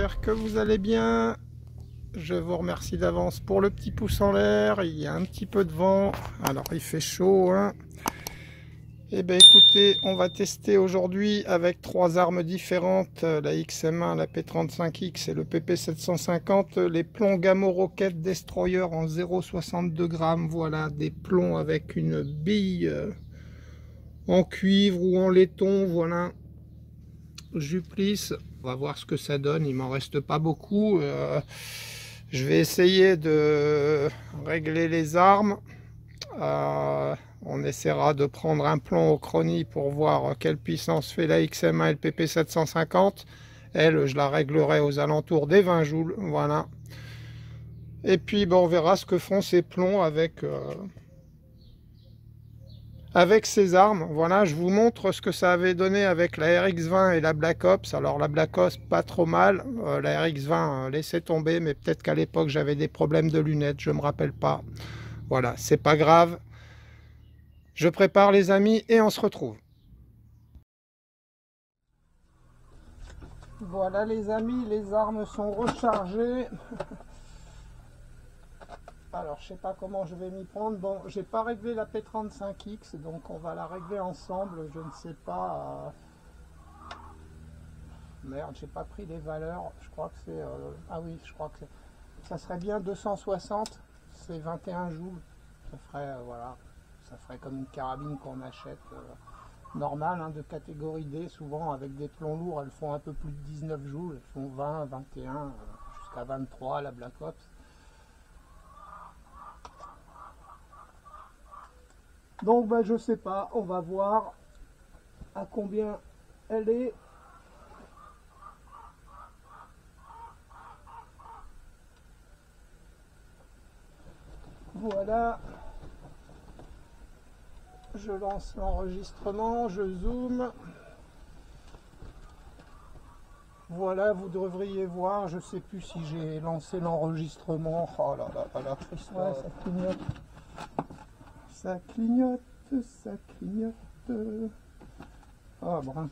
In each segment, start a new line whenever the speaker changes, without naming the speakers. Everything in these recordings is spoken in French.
j'espère que vous allez bien. Je vous remercie d'avance pour le petit pouce en l'air. Il y a un petit peu de vent, alors il fait chaud, hein. Et bien écoutez, on va tester aujourd'hui avec trois armes différentes, la XM1, la P35X et le PP750, les plombs Gamo Rocket Destroyer en 0,62 grammes. Voilà, des plombs avec une bille en cuivre ou en laiton, voilà. Juplice, on va voir ce que ça donne, il m'en reste pas beaucoup. Je vais essayer de régler les armes. On essaiera de prendre un plomb au chrony pour voir quelle puissance fait la XM1 et le PP750. Elle, je la réglerai aux alentours des 20 joules, voilà. Et puis bon, on verra ce que font ces plombs avec ces armes. Voilà, je vous montre ce que ça avait donné avec la RX20 et la Black Ops. Alors la Black Ops, pas trop mal. La RX20, laissez tomber, mais peut-être qu'à l'époque, j'avais des problèmes de lunettes, je ne me rappelle pas. Voilà, c'est pas grave. Je prépare les amis et on se retrouve. Voilà les amis, les armes sont rechargées. Alors je sais pas comment je vais m'y prendre. Bon, j'ai pas réglé la P35X, donc on va la régler ensemble. Je ne sais pas. Merde, j'ai pas pris les valeurs. Je crois que c'est. Ah oui, je crois que ça serait bien 260. C'est 21 joules. Ça ferait voilà, ça ferait comme une carabine qu'on achète normale, hein, de catégorie D. Souvent avec des plombs lourds, elles font un peu plus de 19 joules. Elles font 20, 21, jusqu'à 23 la Black Ops. Donc ben, je sais pas, on va voir à combien elle est. Voilà. Je lance l'enregistrement, je zoome. Voilà, vous devriez voir, je sais plus si j'ai lancé l'enregistrement. Oh là là là, Christ, ouais, ça clignote. Ça clignote, ça clignote. Ah, brun.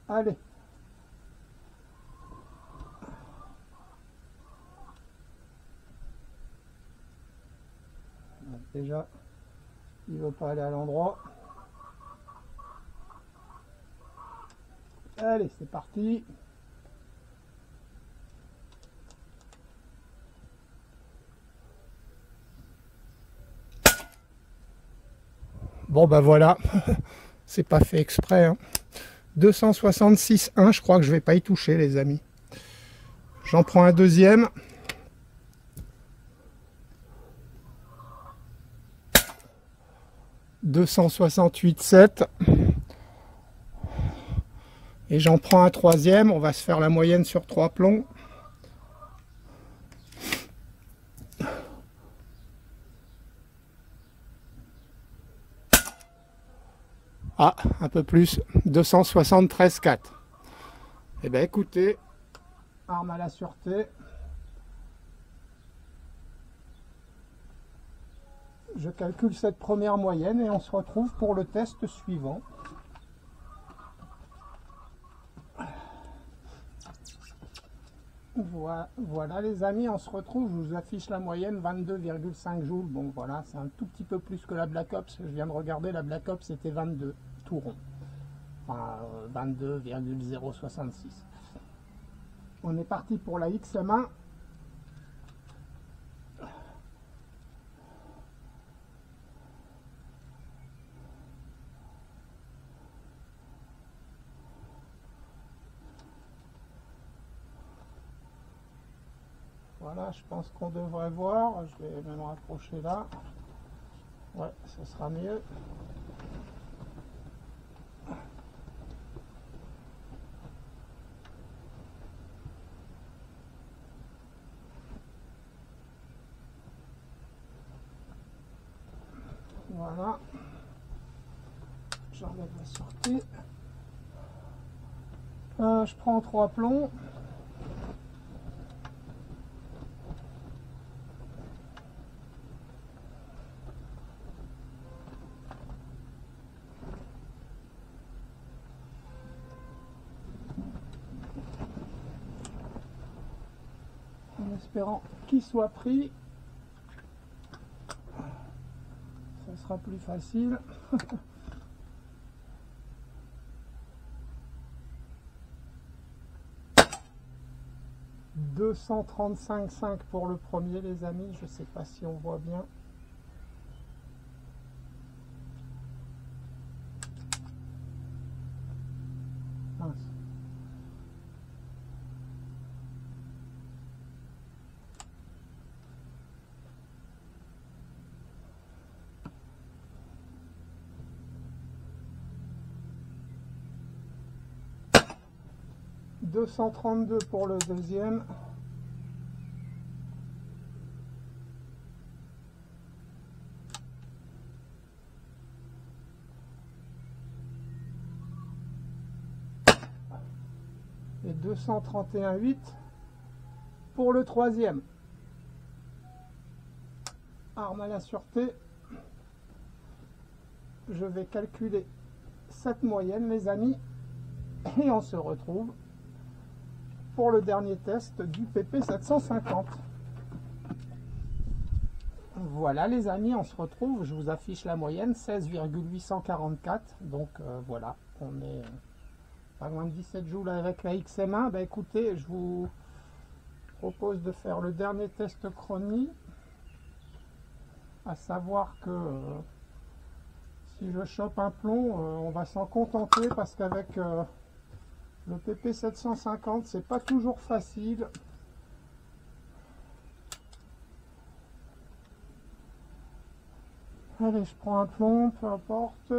Allez. Déjà, il veut pas aller à l'endroit. Allez, c'est parti. Bon ben voilà, c'est pas fait exprès, hein. 266,1, je crois que je vais pas y toucher les amis. J'en prends un deuxième. « 268,7 » et j'en prends un troisième. On va se faire la moyenne sur 3 plombs. Ah, un peu plus, 273,4. Eh bien écoutez, arme à la sûreté. Je calcule cette première moyenne et on se retrouve pour le test suivant. Voilà les amis, on se retrouve, je vous affiche la moyenne 22,5 joules. Bon voilà, c'est un tout petit peu plus que la Black Ops. Je viens de regarder, la Black Ops c'était 22, tout rond. Enfin 22,066. On est parti pour la XM1. Voilà, je pense qu'on devrait voir. Je vais même rapprocher là. Ouais, ça sera mieux. Voilà. J'enlève la sortie. Je prends 3 plombs. en espérant qu'il soit pris. Ça sera plus facile. 235,5 pour le premier, les amis. Je sais pas si on voit bien. Mince. « 232 pour le deuxième. » et 231,8 pour le troisième. Arme à la sûreté. Je vais calculer cette moyenne, les amis, et on se retrouve pour le dernier test du PP 750. Voilà les amis, on se retrouve, je vous affiche la moyenne, 16,844, donc voilà, on est pas loin de 17 joules avec la XM1. Bah écoutez, je vous propose de faire le dernier test chronie, à savoir que si je chope un plomb, on va s'en contenter, parce qu'avec le PP 750, c'est pas toujours facile. Allez, je prends un plomb, peu importe.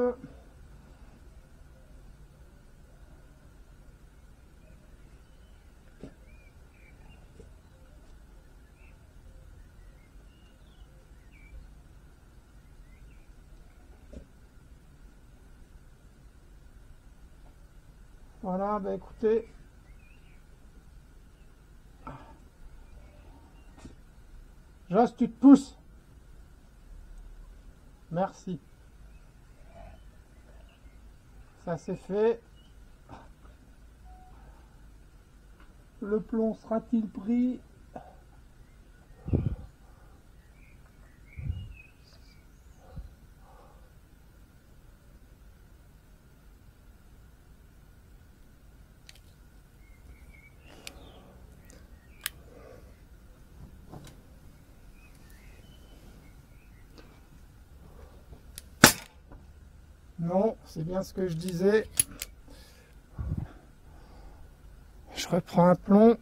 Voilà, bah écoutez, Joss, tu te pousses. Merci. Ça c'est fait. Le plomb sera-t-il pris? Non, c'est bien ce que je disais. Je reprends un plomb.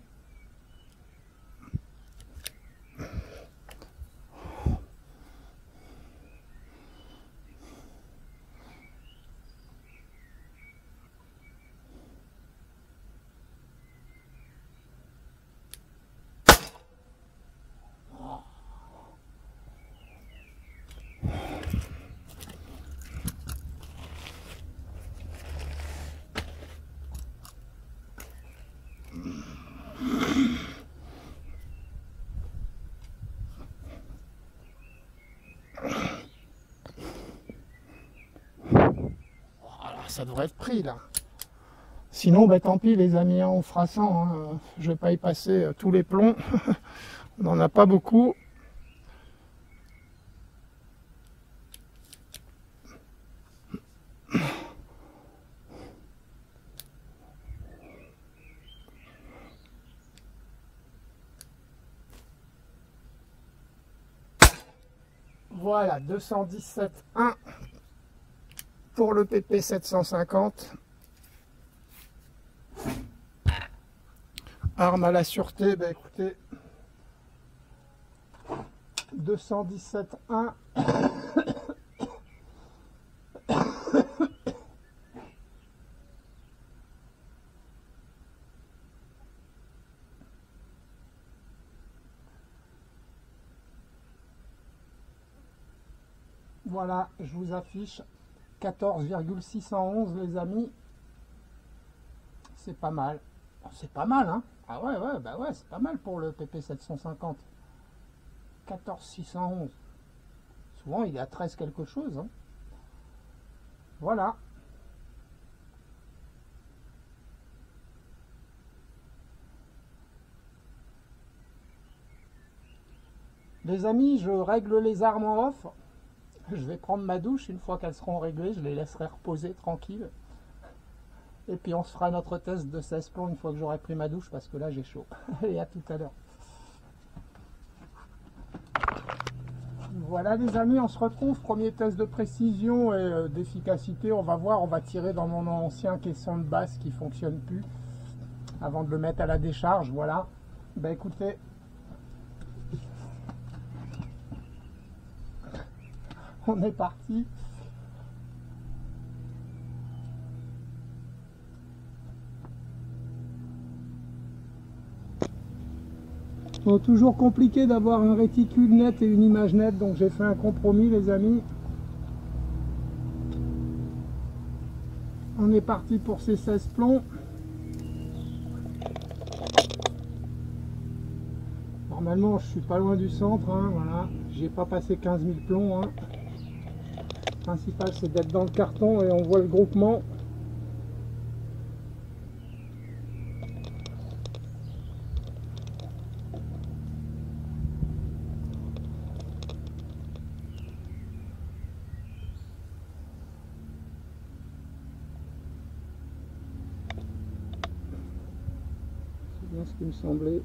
Ça devrait être pris là. Sinon, bah, tant pis les amis, hein, on fera 100. Hein. Je vais pas y passer tous les plombs. On n'en a pas beaucoup. Voilà, 217,1 pour le PP 750. Arme à la sûreté, bah écoutez, 217,1. Voilà, je vous affiche 14,611 les amis. C'est pas mal. C'est pas mal, hein? Ah ouais, ouais, bah ouais, c'est pas mal pour le PP 750. 14,611. Souvent, il est à 13 quelque chose. Hein. Voilà. Les amis, je règle les armes en off. Je vais prendre ma douche. Une fois qu'elles seront réglées, je les laisserai reposer tranquille. Et puis on se fera notre test de 16 plombs une fois que j'aurai pris ma douche, parce que là j'ai chaud. Et à tout à l'heure. Voilà les amis, on se retrouve. Premier test de précision et d'efficacité. On va voir, on va tirer dans mon ancien caisson de basse qui ne fonctionne plus avant de le mettre à la décharge. Voilà. Ben écoutez, on est parti. Bon, toujours compliqué d'avoir un réticule net et une image nette, donc j'ai fait un compromis les amis. On est parti pour ces 16 plombs. Normalement je suis pas loin du centre, hein, voilà. J'ai pas passé 15 000 plombs. Hein. Le principal c'est d'être dans le carton et on voit le groupement. C'est bien ce qui me semblait.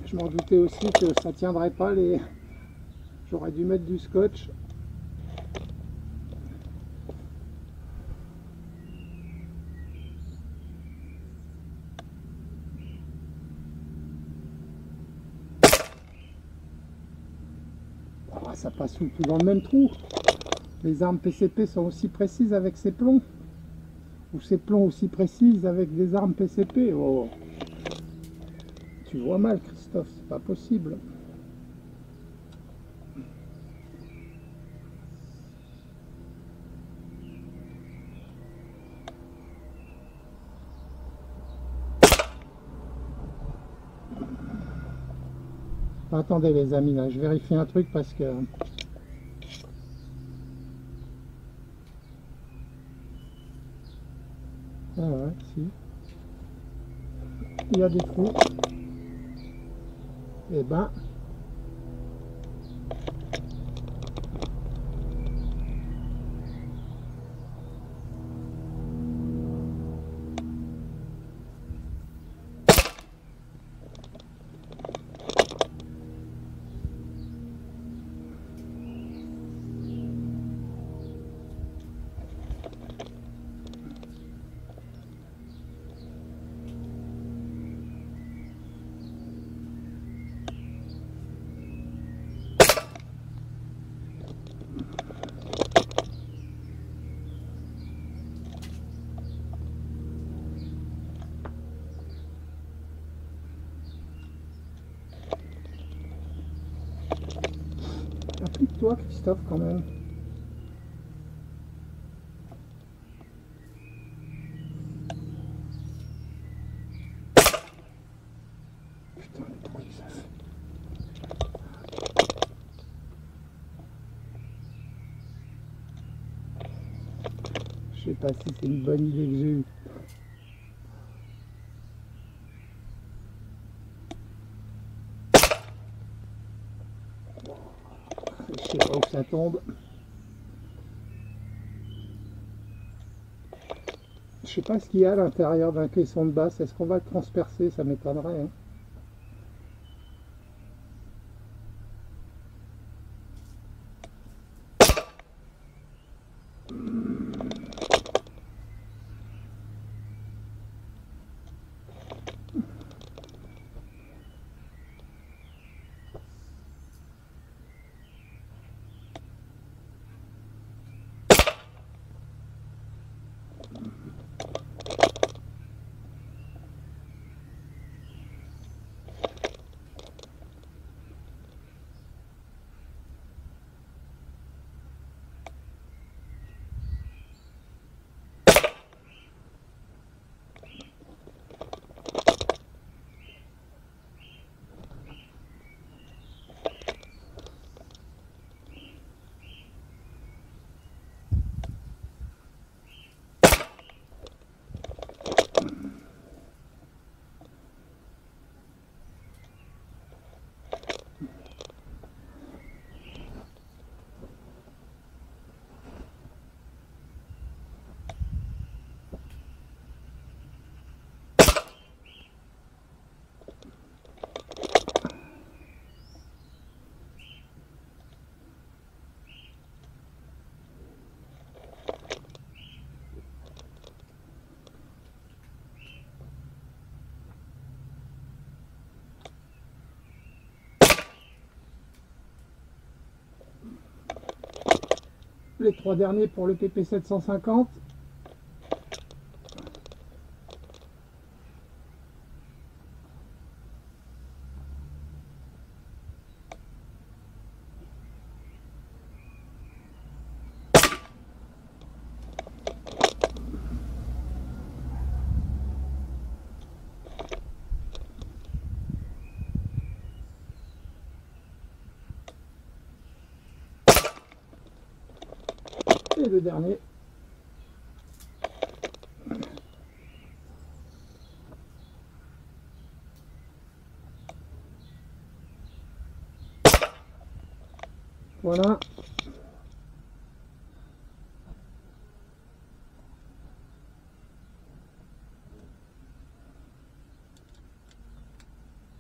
Je m'en doutais aussi que ça tiendrait pas les. J'aurais dû mettre du scotch. Ah, ça passe tout dans le même trou. Les armes PCP sont aussi précises avec ces plombs. Ou ces plombs aussi précises avec des armes PCP. Oh. Tu vois mal Christophe, c'est pas possible. Attendez les amis, là, je vérifie un truc parce que... Ah ouais, si. Il y a des trous. Et ben... Applique-toi Christophe quand même. Putain le bruit que ça fait. Je sais pas si c'est une bonne idée que j'ai eue. Je sais pas où ça tombe. Je sais pas ce qu'il y a à l'intérieur d'un caisson de basse. Est-ce qu'on va le transpercer? Ça m'étonnerait. Hein. Les 3 derniers pour le PP 750. Et le dernier. Voilà.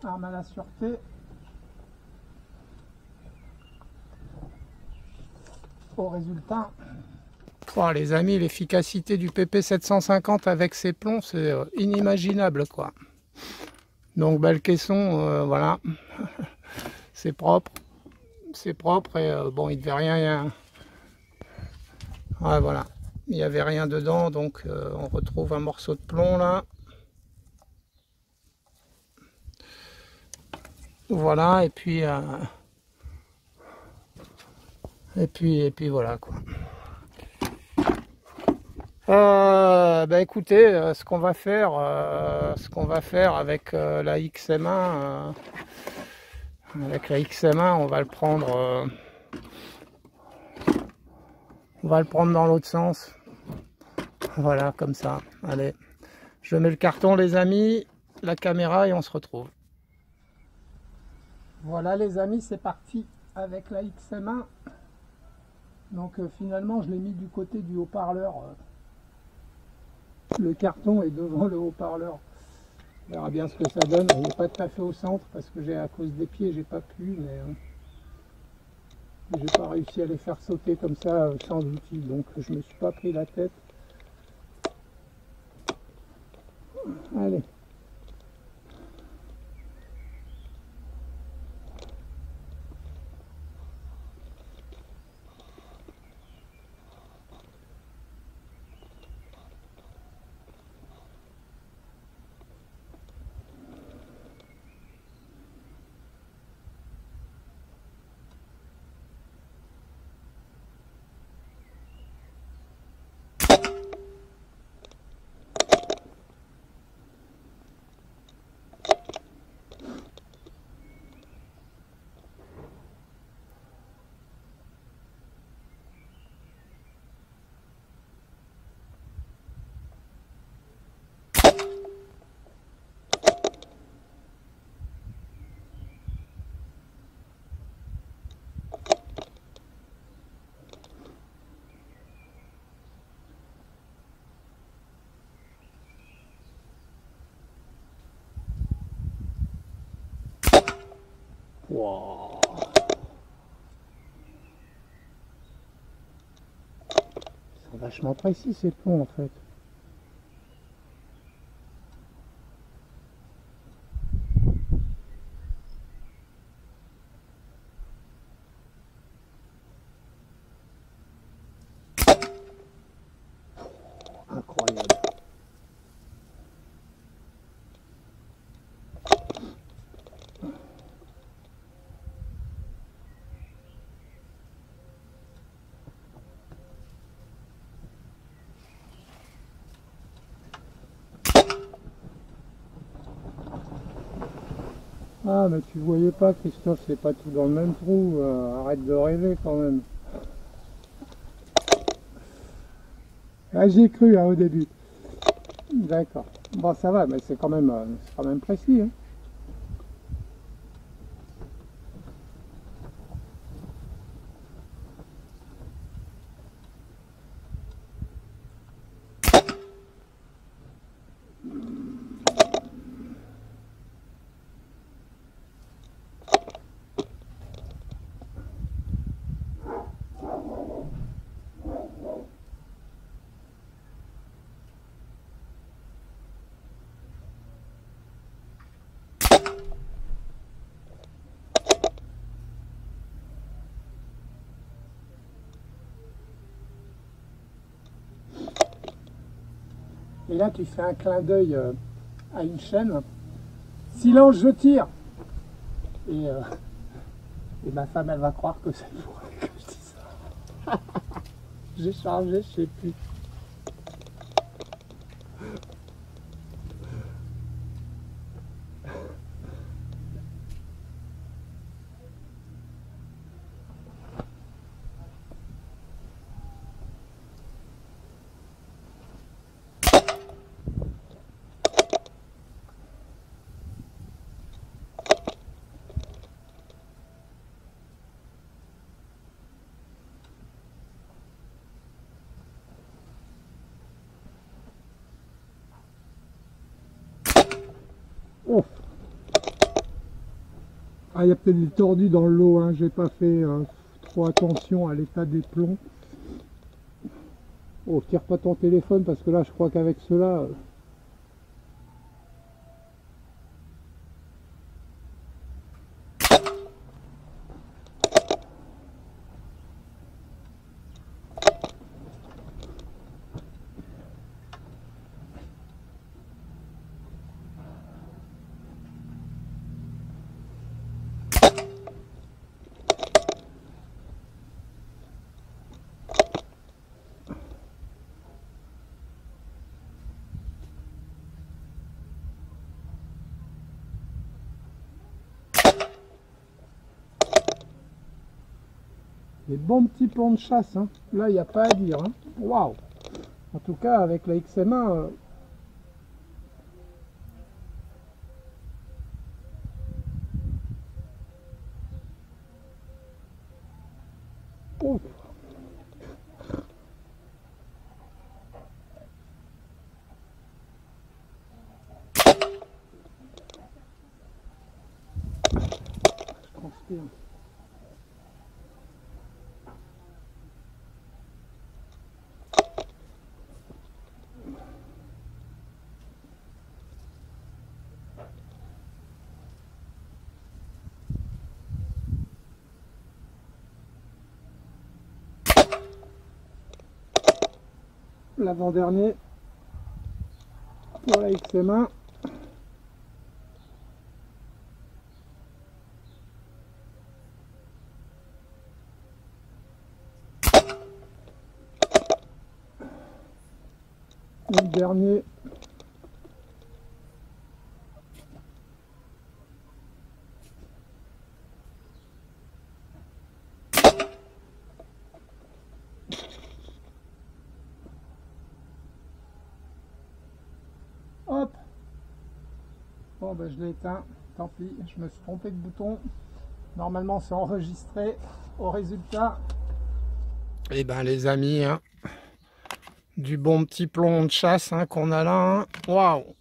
Arme à la sûreté. Au résultat. Oh, les amis, l'efficacité du PP 750 avec ses plombs, c'est inimaginable, quoi. Donc, bel caisson, voilà. C'est propre. C'est propre et bon, il devait rien. Ouais, voilà. Il n'y avait rien dedans, donc on retrouve un morceau de plomb là. Voilà, et puis voilà quoi. Bah écoutez, ce qu'on va faire avec la XM1, on va le prendre, dans l'autre sens. Voilà, comme ça. Allez, je mets le carton, les amis, la caméra et on se retrouve. Voilà les amis, c'est parti avec la XM1. Donc finalement, je l'ai mis du côté du haut-parleur. Le carton est devant le haut-parleur. On verra bien ce que ça donne. Il n'est pas tout à fait au centre parce que à cause des pieds, j'ai pas pu, mais j'ai pas réussi à les faire sauter comme ça sans outil. Donc je me suis pas pris la tête. Allez. Wow. Ils sont vachement précis ces plombs en fait. Incroyable. Ah mais tu voyais pas Christophe, c'est pas tout dans le même trou, arrête de rêver quand même. Ah, j'y ai cru hein, au début. D'accord. Bon ça va, mais c'est quand même précis. Hein. Et là, tu fais un clin d'œil à une chaîne. Silence, je tire. Et ma femme, elle va croire que c'est pour que je dis ça. J'ai chargé, je sais plus. Oh. Ah, il y a peut-être des tordus dans le lot, hein. J'ai pas fait trop attention à l'état des plombs. Oh, tire pas ton téléphone parce que là, je crois qu'avec cela... Des bons petits plans de chasse, hein. Là, il n'y a pas à dire. Hein. Waouh! En tout cas, avec la XM1... Oh. Je transpire. L'avant-dernier pour la XM1. Le dernier. Hop. Bon, ben, je l'ai éteint. Tant pis, je me suis trompé de bouton. Normalement, c'est enregistré au résultat. Eh ben, les amis, hein, du bon petit plomb de chasse hein, qu'on a là. Hein. Waouh!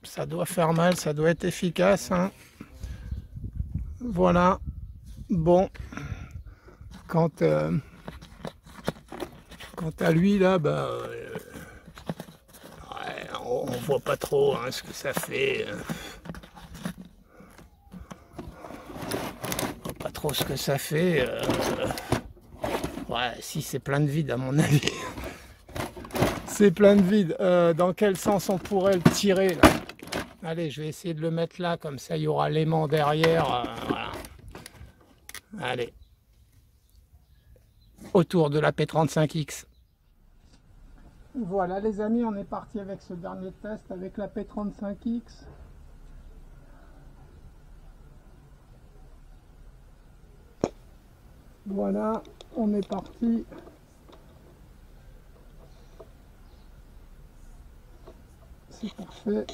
Ça doit faire mal, ça doit être efficace. Hein. Voilà. Bon. Quant à lui, là, bah, ouais, on voit pas trop hein, ce que ça fait. On voit pas trop ce que ça fait. Ouais, si, c'est plein de vide à mon avis. C'est plein de vide. Dans quel sens on pourrait le tirer là? Allez, je vais essayer de le mettre là, comme ça il y aura l'aimant derrière. Voilà. Allez. Autour de la P35X. Voilà les amis, on est parti avec ce dernier test avec la P35X. Voilà, on est parti. C'est parfait.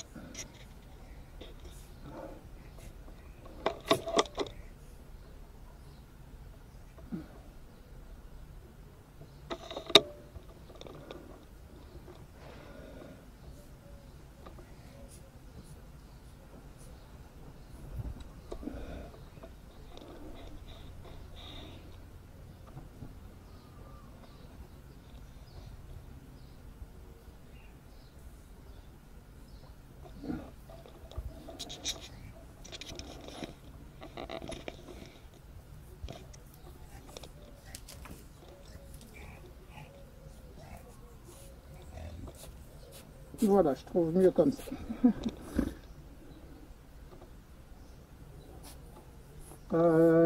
Voilà, je trouve mieux comme ça.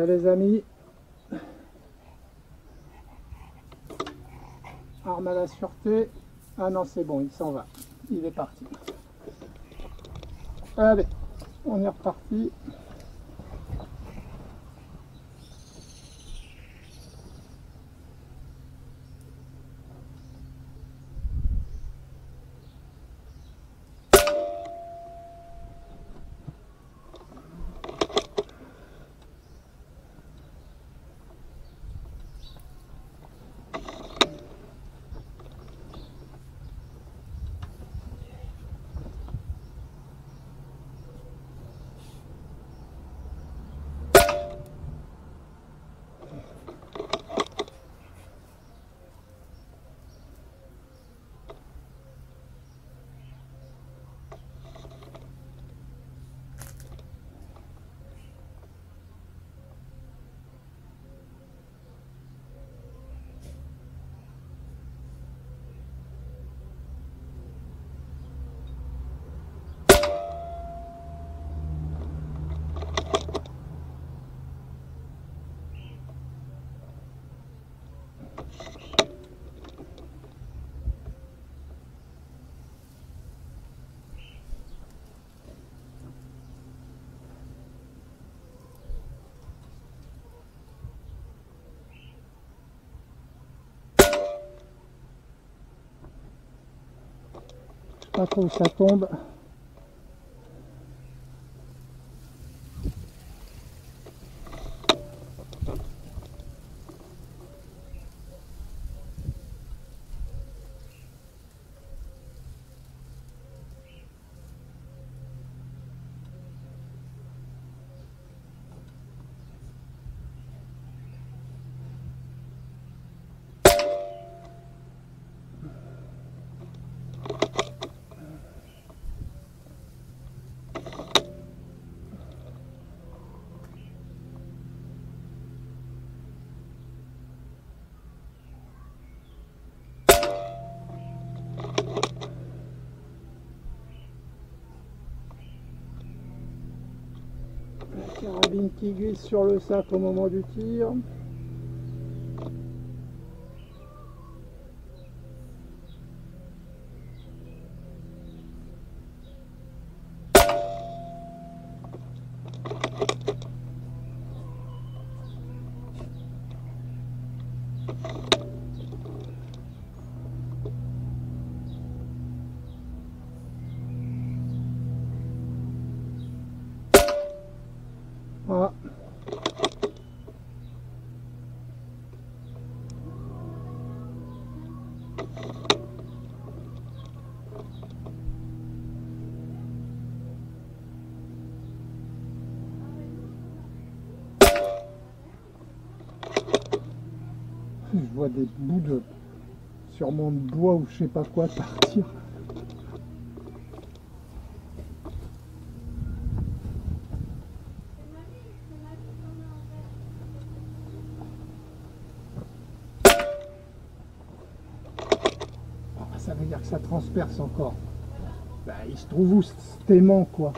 Les amis, arme à la sûreté. Ah non, c'est bon, il s'en va. Il est parti. Allez, on est reparti. Pas trop où ça tombe. Carabine qui glisse sur le sac au moment du tir. Voilà. Je vois des bouts de sûrement de bois ou je sais pas quoi partir. Ah, ça veut dire que ça transperce encore. Bah, il se trouve où cet aimant quoi?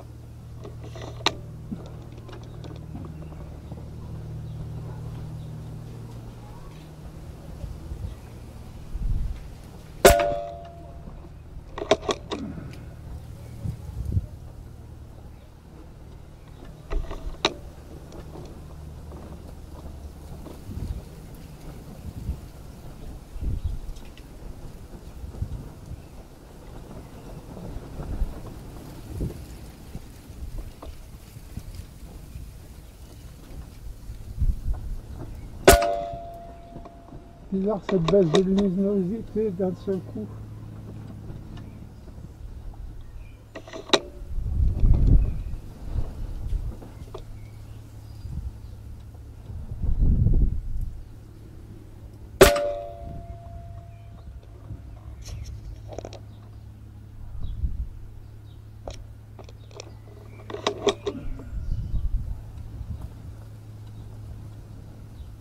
Bizarre cette baisse de luminosité d'un seul coup.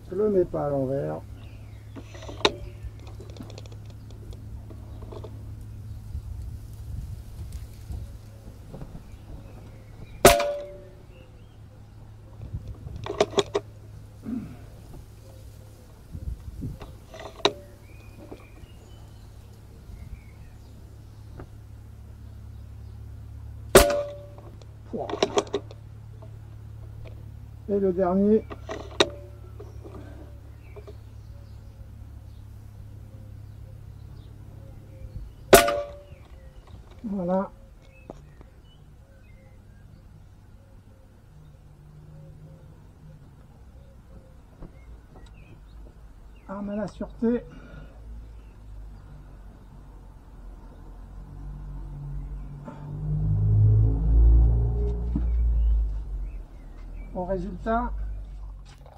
Je le mets pas à l'envers. Wow. Et le dernier. Voilà. Arme à la sûreté. Au résultat,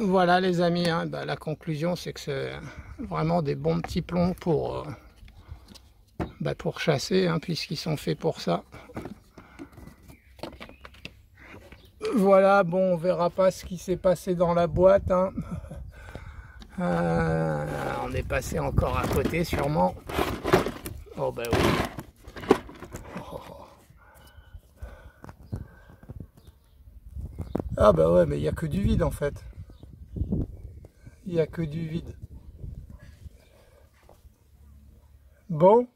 voilà les amis, hein, bah, la conclusion c'est que c'est vraiment des bons petits plombs pour chasser, hein, puisqu'ils sont faits pour ça. Voilà, bon, on verra pas ce qui s'est passé dans la boîte, hein. On est passé encore à côté sûrement. Oh bah oui. Oh. Ah bah ouais, mais il n'y a que du vide en fait. Il n'y a que du vide. Bon.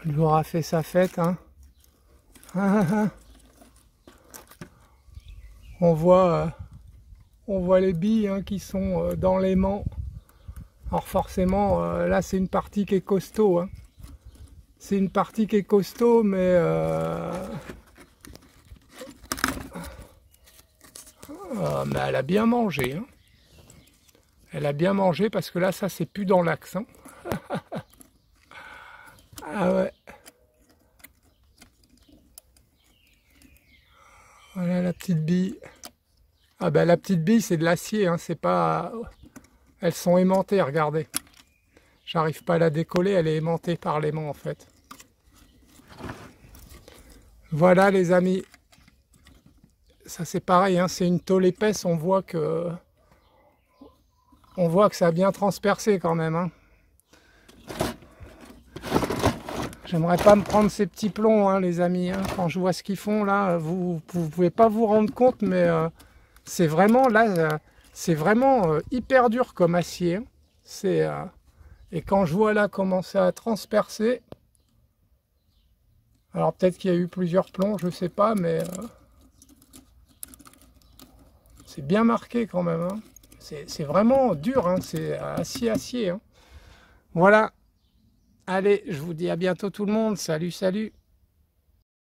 On lui aura fait sa fête, hein. On voit les billes, hein, qui sont dans l'aimant. Alors forcément, là c'est une partie qui est costaud, hein. C'est une partie qui est costaud, mais elle a bien mangé, hein. Elle a bien mangé parce que là, ça c'est plus dans l'axe, hein. Ah ouais. Voilà la petite bille. Ah ben la petite bille c'est de l'acier, hein, c'est pas... Elles sont aimantées, regardez. J'arrive pas à la décoller, elle est aimantée par l'aimant en fait. Voilà les amis. Ça c'est pareil, hein, c'est une tôle épaisse, on voit que ça a bien transpercé quand même, hein. J'aimerais pas me prendre ces petits plombs, hein, les amis, hein. Quand je vois ce qu'ils font là, vous pouvez pas vous rendre compte, mais c'est vraiment là, c'est vraiment hyper dur comme acier, hein. Et quand je vois là comment ça a transpercé, alors peut-être qu'il y a eu plusieurs plombs, je sais pas, mais c'est bien marqué quand même, hein. C'est vraiment dur, hein, c'est acier, hein. Voilà. Allez, je vous dis à bientôt tout le monde. Salut, salut.